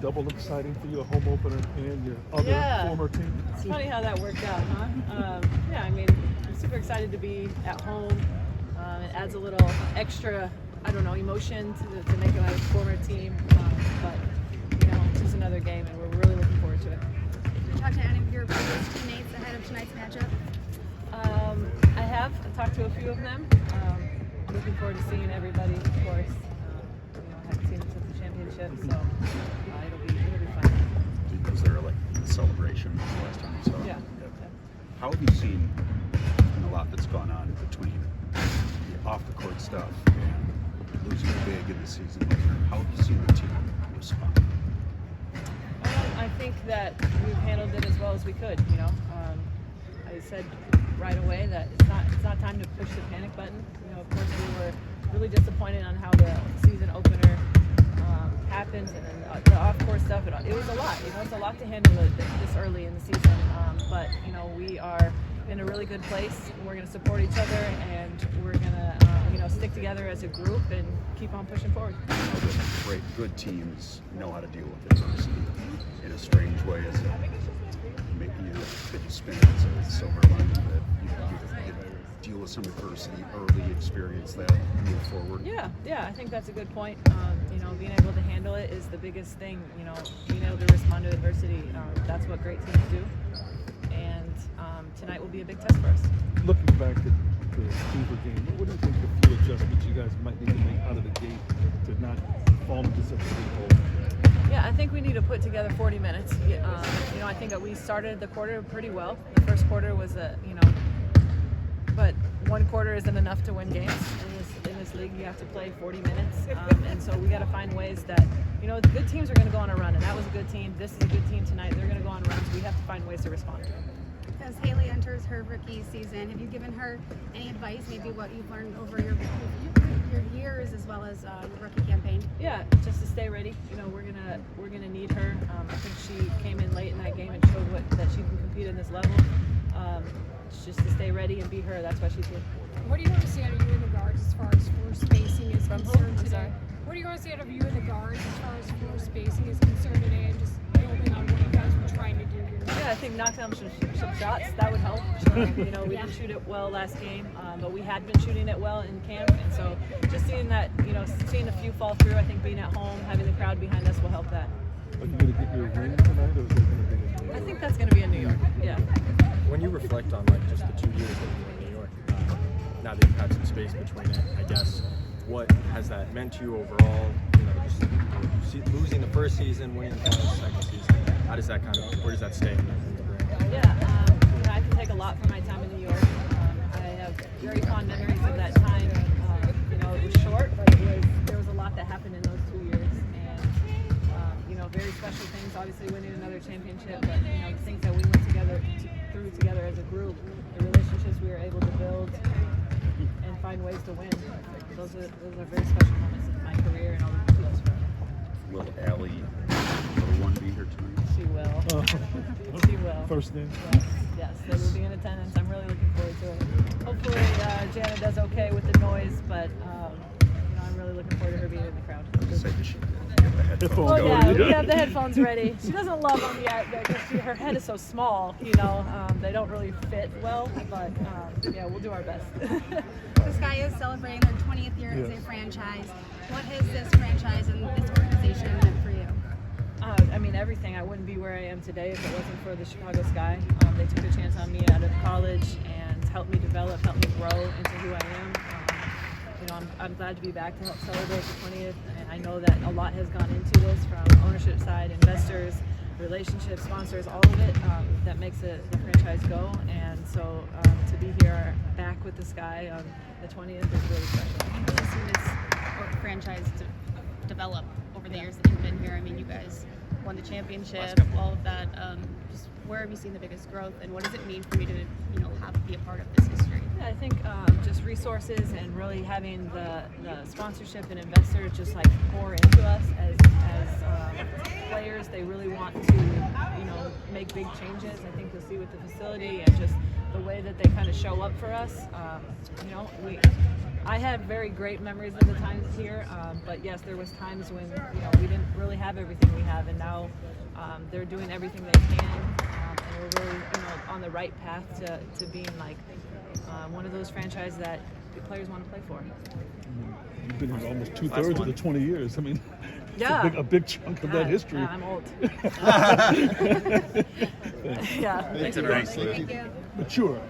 double exciting for you, a home opener and your other former team? It's funny how that worked out, huh? Yeah, I mean, I'm super excited to be at home. It adds a little extra, I don't know, emotion to make it my former team. But, it's just another game, and we're really looking forward to it. Did you talk to any of your previous teammates ahead of tonight's matchup? I have. I talked to a few of them. I'm looking forward to seeing everybody, of course. I haven't seen them since the championship, so it'll be fun. Was there a celebration the last time you saw? Yeah. How have you seen a lot that's gone on between the off-the-court stuff and losing big in the season? How have you seen the team respond? I think that we've handled it as well as we could. I said right away that it's not time to push the panic button. Of course, we were really disappointed on how the season opener happened, and then the off-court stuff. It was a lot. It's a lot to handle this early in the season. But we are in a really good place. We're going to support each other, and we're going to stick together as a group and keep on pushing forward. Great, good teams know how to deal with adversity in a strange way. As maybe you spin it as a silver lining that you deal with some adversity early, experience that, move forward. Yeah, I think that's a good point. Being able to handle it is the biggest thing. Being able to respond to adversity, that's what great teams do. And tonight will be a big test for us. Looking back at the Beaver game, what do you think the few adjustments you guys might need to make out of the gate to not fall into such a big hole? Yeah, I think we need to put together 40 minutes. I think that we started the quarter pretty well. The first quarter was but one quarter isn't enough to win games in this league. You have to play 40 minutes, and so we got to find ways that the good teams are going to go on a run, and that was a good team. This is a good team tonight. They're going to go on runs. We have to find ways to respond. As Haley enters her rookie season, have you given her any advice, maybe what you've learned over your years as well as your rookie campaign? Yeah, just to stay ready. We're gonna need her. I think she came in late in that game and showed that she can compete in this level. Just to stay ready and be her. That's why she's here. What do you want to see out of you in the guards as far as floor spacing is concerned today? What do you want to see out of you in the guards as far as floor spacing is concerned today, and just building on what you guys were trying to do here? Yeah, I think knock down some shots. That would help. We didn't shoot it well last game, but we had been shooting it well in camp, and so just seeing that, seeing a few fall through. I think being at home, having the crowd behind us will help that. Are you going to get your ring tonight, or is it going to be in New York? I think that's going to be in New York. Yeah. When you reflect on just the 2 years that you were in New York, now that you've had some space between it, I guess, what has that meant to you overall? Just losing the first season, winning the second season. How does that where does that stay in the brain? Yeah, I can take a lot from my time in New York. I have very fond memories of that time. It was short, but there was a lot that happened in those 2 years, and very special things. Obviously, winning another championship, but the things that we went through together as a group, the relationships we were able to build, and find ways to win. Those are very special moments in my career, and I'll be close for. Will Allie, number one, be here tonight? She will. She will. First name? Yes, they will be in attendance. I'm really looking forward to it. Hopefully, Janet does okay with the noise, but I'm really looking forward to her being in the crowd. Headphones. Oh yeah, we have the headphones ready. She doesn't love them yet because her head is so small. They don't really fit well, but we'll do our best. The Sky is celebrating their 20th year as a franchise. What has this franchise and this organization meant for you? Everything. I wouldn't be where I am today if it wasn't for the Chicago Sky. They took a chance on me out of college and helped me develop, helped me grow into who I am. I'm glad to be back to help celebrate the 20th, and I know that a lot has gone into this from ownership side, investors, relationships, sponsors, all of it that makes the franchise go. And so to be here back with the Sky on the 20th is really special. How have you seen this franchise develop over the years that you've been here? You guys won the championship, all of that. Just where have you seen the biggest growth, and what does it mean for you to, be a part of this history? Yeah, I think just resources and really having the sponsorship and investors just pour into us as players. They really want to make big changes. I think you'll see with the facility and just the way that they kind of show up for us. I had very great memories of the times here, but yes, there was times when we didn't really have everything we have, and now they're doing everything they can, and we're really on the right path to being like one of those franchises that the players want to play for. You've been here almost 2/3 of the 20 years. I mean, Yeah. a big chunk of that history. Yeah, I'm old. Yeah. Thanks, Mature.